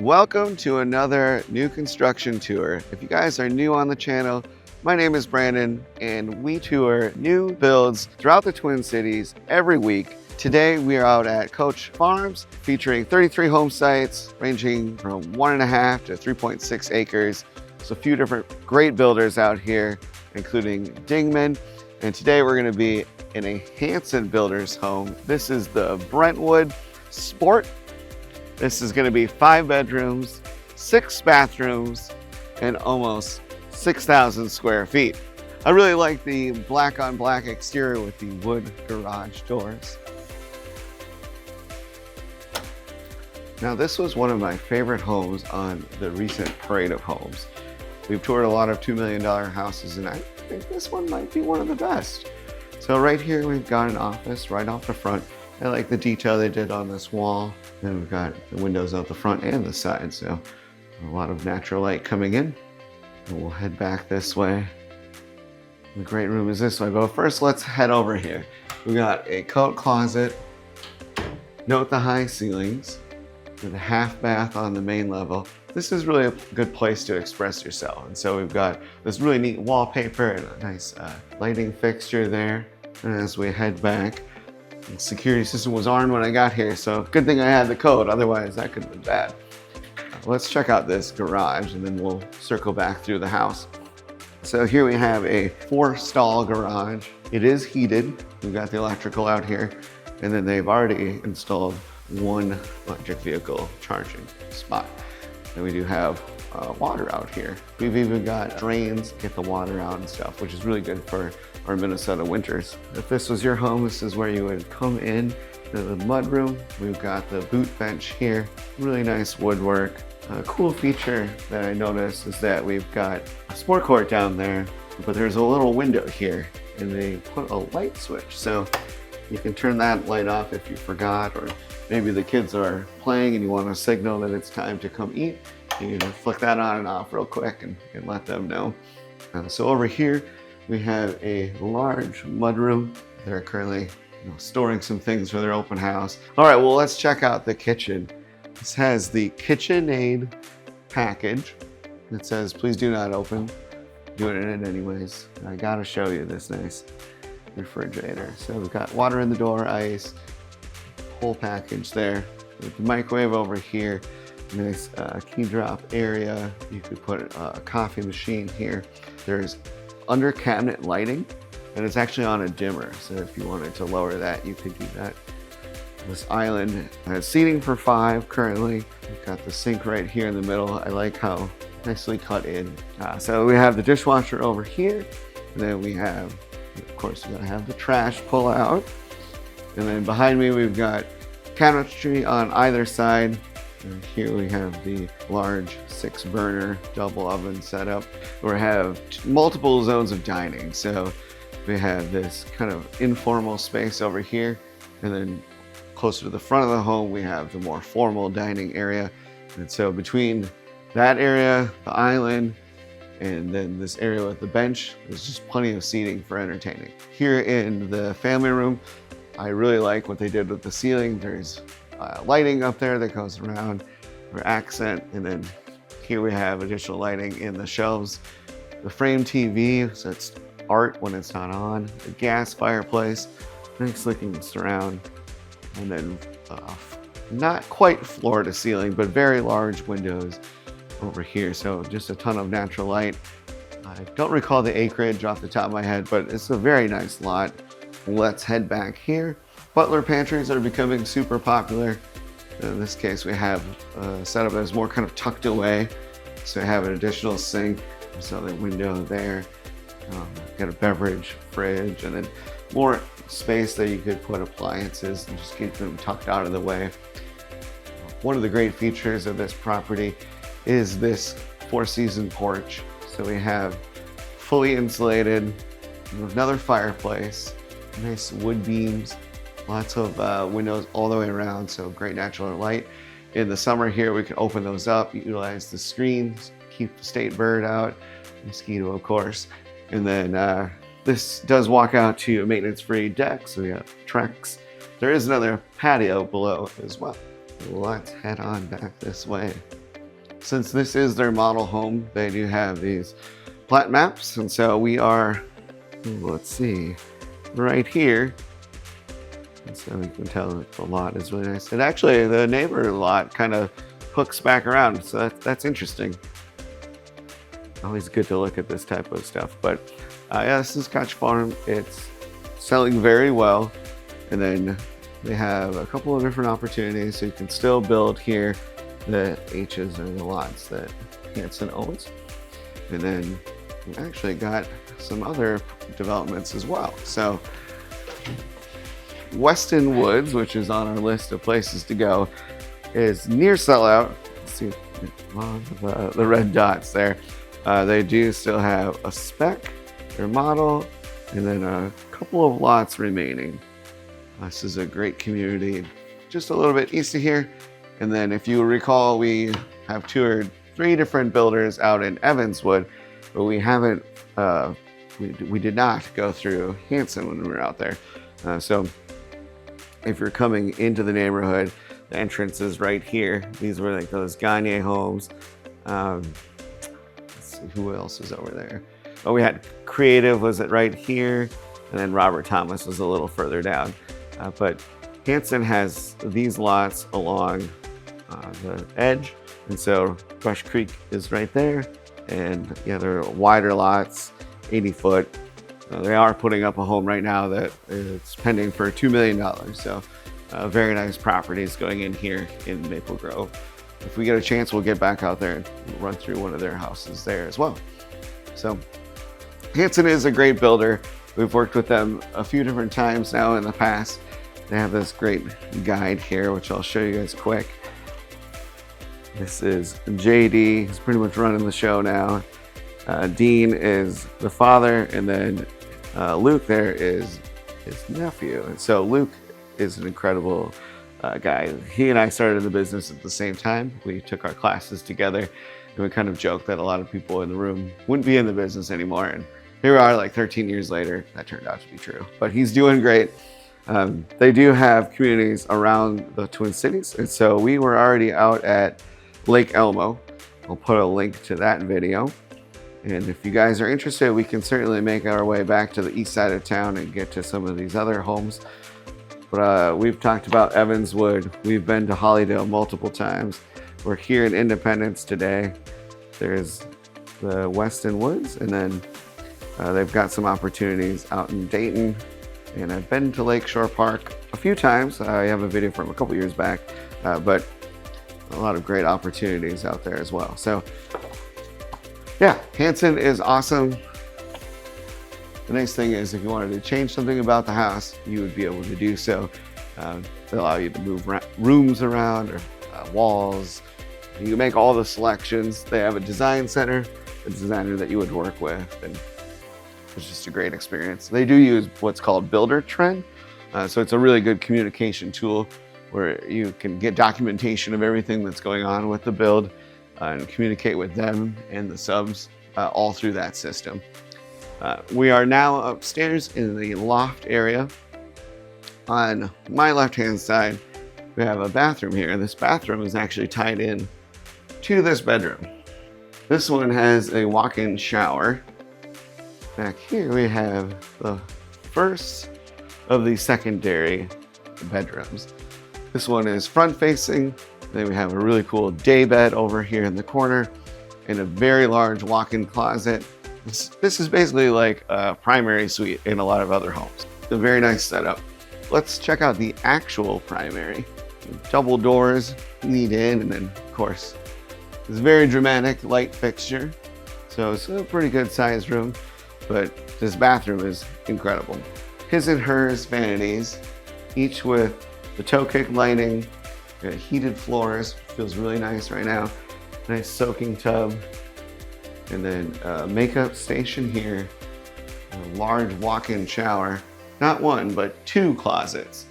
Welcome to another new construction tour. If you guys are new on the channel, my name is Brandon and we tour new builds throughout the Twin Cities every week. Today we are out at Koch Farms featuring 33 home sites ranging from 1.5 to 3.6 acres. So a few different great builders out here, including Dingman. And today we're going to be in a Hanson Builders home. This is the Brentwood Sport. This is going to be 5 bedrooms, 6 bathrooms, and almost 6,000 square feet. I really like the black on black exterior with the wood garage doors. Now this was one of my favorite homes on the recent parade of homes. We've toured a lot of $2 million houses and I think this one might be one of the best. So right here we've got an office right off the front. I like the detail they did on this wall. Then we've got the windows out the front and the side, so a lot of natural light coming in. And we'll head back this way. The great room is this way, but first let's head over here. We got a coat closet. Note the high ceilings with a half bath on the main level. This is really a good place to express yourself. And so we've got this really neat wallpaper and a nice lighting fixture there. And as we head back, the security system was armed when I got here, so good thing I had the code, otherwise that could have been bad. Let's check out this garage and then we'll circle back through the house. So here we have a 4-stall garage. It is heated. We've got the electrical out here, and then they've already installed 1 electric vehicle charging spot. And we do have water out here. We've even got drains to get the water out and stuff, which is really good for our Minnesota winters. If this was your home, this is where you would come in to the mudroom. We've got the boot bench here, really nice woodwork. A cool feature that I noticed is that we've got a sport court down there, but there's a little window here and they put a light switch. So you can turn that light off if you forgot, or maybe the kids are playing and you want to signal that it's time to come eat. You can flick that on and off real quick and let them know. So over here, we have a large mudroom. They're currently storing some things for their open house. All right, well, let's check out the kitchen. This has the KitchenAid package that says, please do not open. Doing it anyways. I gotta show you this nice refrigerator. So we've got water in the door, ice, whole package there. With the microwave over here, nice key drop area. You could put a coffee machine here. There's under cabinet lighting, and it's actually on a dimmer. So if you wanted to lower that, you could do that. This island has seating for 5 currently. We've got the sink right here in the middle. I like how nicely cut in. So we have the dishwasher over here. And then we have, of course, we gotta have the trash pull out. And then behind me, we've got cabinetry on either side. And here we have the large 6-burner double oven setup. We have multiple zones of dining. So we have this kind of informal space over here. And then closer to the front of the home, we have the more formal dining area. And so between that area, the island, and then this area with the bench, there's just plenty of seating for entertaining. Here in the family room, I really like what they did with the ceiling. There's lighting up there that goes around for accent, and then here we have additional lighting in the shelves. The frame TV, so it's art when it's not on. The gas fireplace, nice looking surround, and then not quite floor to ceiling, but very large windows over here. So just a ton of natural light. I don't recall the acreage off the top of my head, but it's a very nice lot. Let's head back here. Butler pantries are becoming super popular. In this case, we have a setup that's more kind of tucked away. So we have an additional sink, there's another window there. Got a beverage fridge, and then more space that you could put appliances and just keep them tucked out of the way. One of the great features of this property is this 4-season porch. So we have fully insulated, another fireplace, nice wood beams, lots of windows all the way around, so great natural light. In the summer here, we can open those up, utilize the screens, keep the state bird out, mosquito of course. And then this does walk out to a maintenance-free deck, so we have Trex. There is another patio below as well. Let's head on back this way. Since this is their model home, they do have these plat maps. And so we are, let's see, right here. And so you can tell that the lot is really nice. And actually the neighbor lot kind of hooks back around. So that's interesting. Always good to look at this type of stuff. But yeah, this is Koch Farm. It's selling very well. And then they have a couple of different opportunities. So you can still build here. The H's are the lots that Hanson owns. And then we actually got some other developments as well. So Weston Woods, which is on our list of places to go, is near sellout. Let's see the red dots there. They do still have a spec, their model, and then a couple of lots remaining. This is a great community, just a little bit east of here. And then if you recall, we have toured 3 different builders out in Evanswood, but we haven't, we did not go through Hanson when we were out there. So if you're coming into the neighborhood, the entrance is right here. These were like those Gagne homes. Let's see, who else is over there? Oh, we had Creative was it right here, and then Robert Thomas was a little further down. But Hanson has these lots along the edge, and so Brush Creek is right there, and yeah, they're wider lots, 80 foot. They are putting up a home right now that is pending for $2 million. So very nice properties going in here in Maple Grove. If we get a chance, we'll get back out there and run through one of their houses there as well. So Hanson is a great builder. We've worked with them a few different times now in the past. They have this great guide here, which I'll show you guys quick. This is JD, he's pretty much running the show now. Dean is the father, and then Luke there is his nephew. And so Luke is an incredible guy. He and I started the business at the same time. We took our classes together, and we kind of joked that a lot of people in the room wouldn't be in the business anymore. And here we are like 13 years later. That turned out to be true, but he's doing great. They do have communities around the Twin Cities. And so we were already out at Lake Elmo. I'll put a link to that video. And if you guys are interested, we can certainly make our way back to the east side of town and get to some of these other homes. But we've talked about Evanswood. We've been to Hollydale multiple times. We're here in Independence today. There's the Weston Woods, and then they've got some opportunities out in Dayton. And I've been to Lakeshore Park a few times. I have a video from a couple years back, but a lot of great opportunities out there as well. So yeah, Hanson is awesome. The nice thing is if you wanted to change something about the house, you would be able to do so. They allow you to move rooms around or walls. You can make all the selections. They have a design center, a designer that you would work with, and it's just a great experience. They do use what's called Builder Trend. So it's a really good communication tool where you can get documentation of everything that's going on with the build and communicate with them and the subs all through that system. We are now upstairs in the loft area. On my left-hand side, we have a bathroom here. This bathroom is actually tied in to this bedroom. This one has a walk-in shower. Back here we have the first of the secondary bedrooms. This one is front-facing. Then we have a really cool day bed over here in the corner and a very large walk-in closet. This is basically like a primary suite in a lot of other homes. It's a very nice setup. Let's check out the actual primary. Double doors lead in, and then of course, this very dramatic light fixture. So it's a pretty good sized room, but this bathroom is incredible. His and hers vanities, each with the toe kick lighting, heated floors, feels really nice right now. Nice soaking tub, and then a makeup station here, a large walk-in shower, not one, but 2 closets.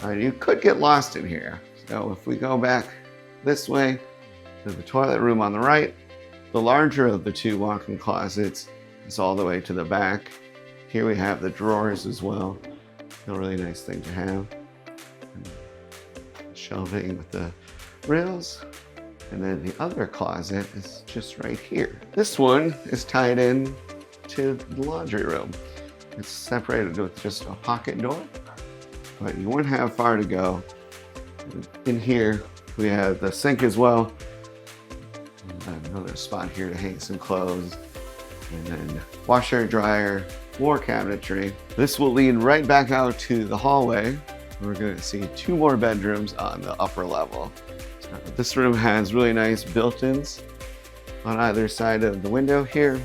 You could get lost in here. So if we go back this way to the toilet room on the right, the larger of the 2 walk-in closets is all the way to the back. Here we have the drawers as well. A really nice thing to have. Shelving with the rails. And then the other closet is just right here. This one is tied in to the laundry room. It's separated with just a pocket door, but you wouldn't have far to go. In here, we have the sink as well. And another spot here to hang some clothes. And then washer, dryer, more cabinetry. This will lead right back out to the hallway. We're going to see 2 more bedrooms on the upper level. So this room has really nice built-ins on either side of the window here.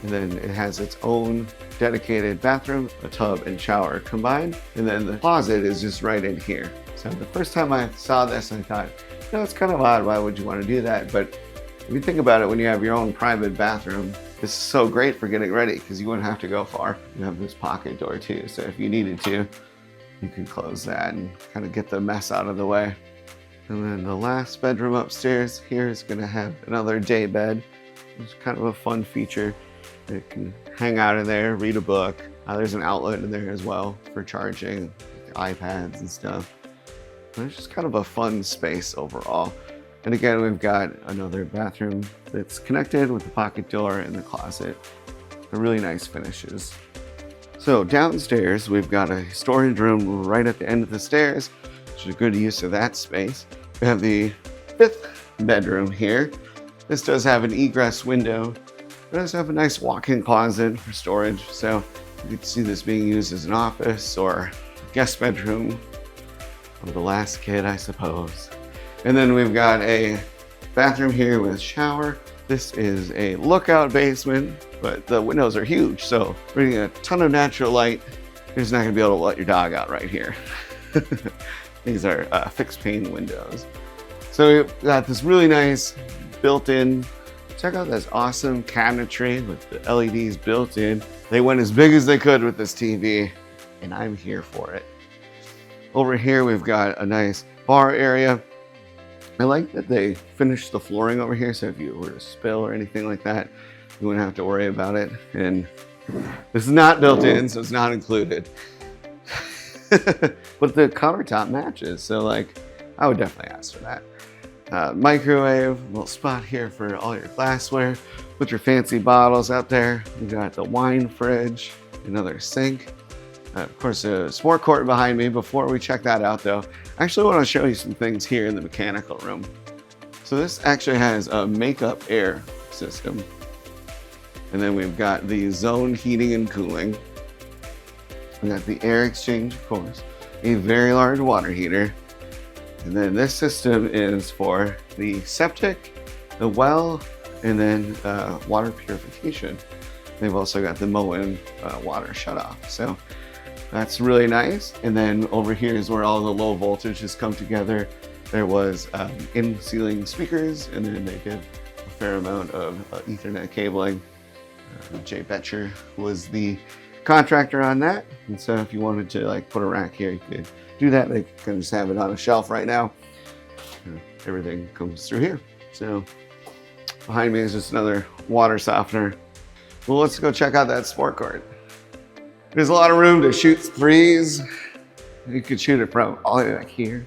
And then it has its own dedicated bathroom, a tub and shower combined. And then the closet is just right in here. So the first time I saw this, I thought, no, it's kind of odd. Why would you want to do that? But if you think about it, when you have your own private bathroom, this is so great for getting ready because you wouldn't have to go far. You have this pocket door too. So if you needed to, you can close that and kind of get the mess out of the way. And then the last bedroom upstairs here is going to have another day bed. It's kind of a fun feature. You can hang out in there, read a book. There's an outlet in there as well for charging iPads and stuff. And it's just kind of a fun space overall. And again, we've got another bathroom that's connected with the pocket door and the closet. They're really nice finishes. So downstairs, we've got a storage room right at the end of the stairs, which is a good use of that space. We have the 5th bedroom here. This does have an egress window. It does have a nice walk-in closet for storage. So you can see this being used as an office or guest bedroom of the last kid, I suppose. And then we've got a bathroom here with shower. This is a lookout basement, but the windows are huge, so bringing a ton of natural light. You're just not gonna be able to let your dog out right here. These are fixed pane windows. So we've got this really nice built-in, check out this awesome cabinetry with the LEDs built in. They went as big as they could with this TV, and I'm here for it. Over here, we've got a nice bar area. I like that they finished the flooring over here, so if you were to spill or anything like that, you wouldn't have to worry about it. And this is not built in, so it's not included. But the countertop matches, so like, I would definitely ask for that. Microwave, little spot here for all your glassware. Put your fancy bottles out there. We got the wine fridge, another sink. Of course, a sport court behind me. Before we check that out though, I actually want to show you some things here in the mechanical room. So this actually has a makeup air system. And then we've got the zone heating and cooling. We got the air exchange, of course, a very large water heater. And then this system is for the septic, the well, and then water purification. They've also got the Moen water shutoff. So that's really nice. And then over here is where all the low voltages come together. There was in-ceiling speakers, and then they did a fair amount of Ethernet cabling. Jay Betcher was the contractor on that. And so if you wanted to like put a rack here, you could do that. They can just have it on a shelf right now. Everything comes through here. So behind me is just another water softener. Well, let's go check out that sport court. There's a lot of room to shoot threes. You could shoot it from all the way back here.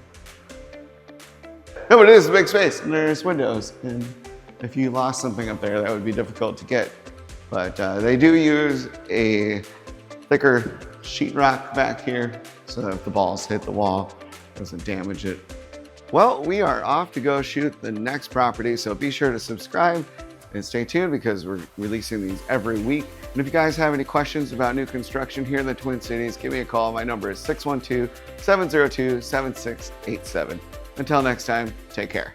No, but it is a big space and there's windows. And if you lost something up there, that would be difficult to get. But they do use a thicker sheetrock back here so that if the balls hit the wall, it doesn't damage it. Well, we are off to go shoot the next property, so be sure to subscribe and stay tuned because we're releasing these every week. And if you guys have any questions about new construction here in the Twin Cities, give me a call. My number is 612-702-7687. Until next time, take care.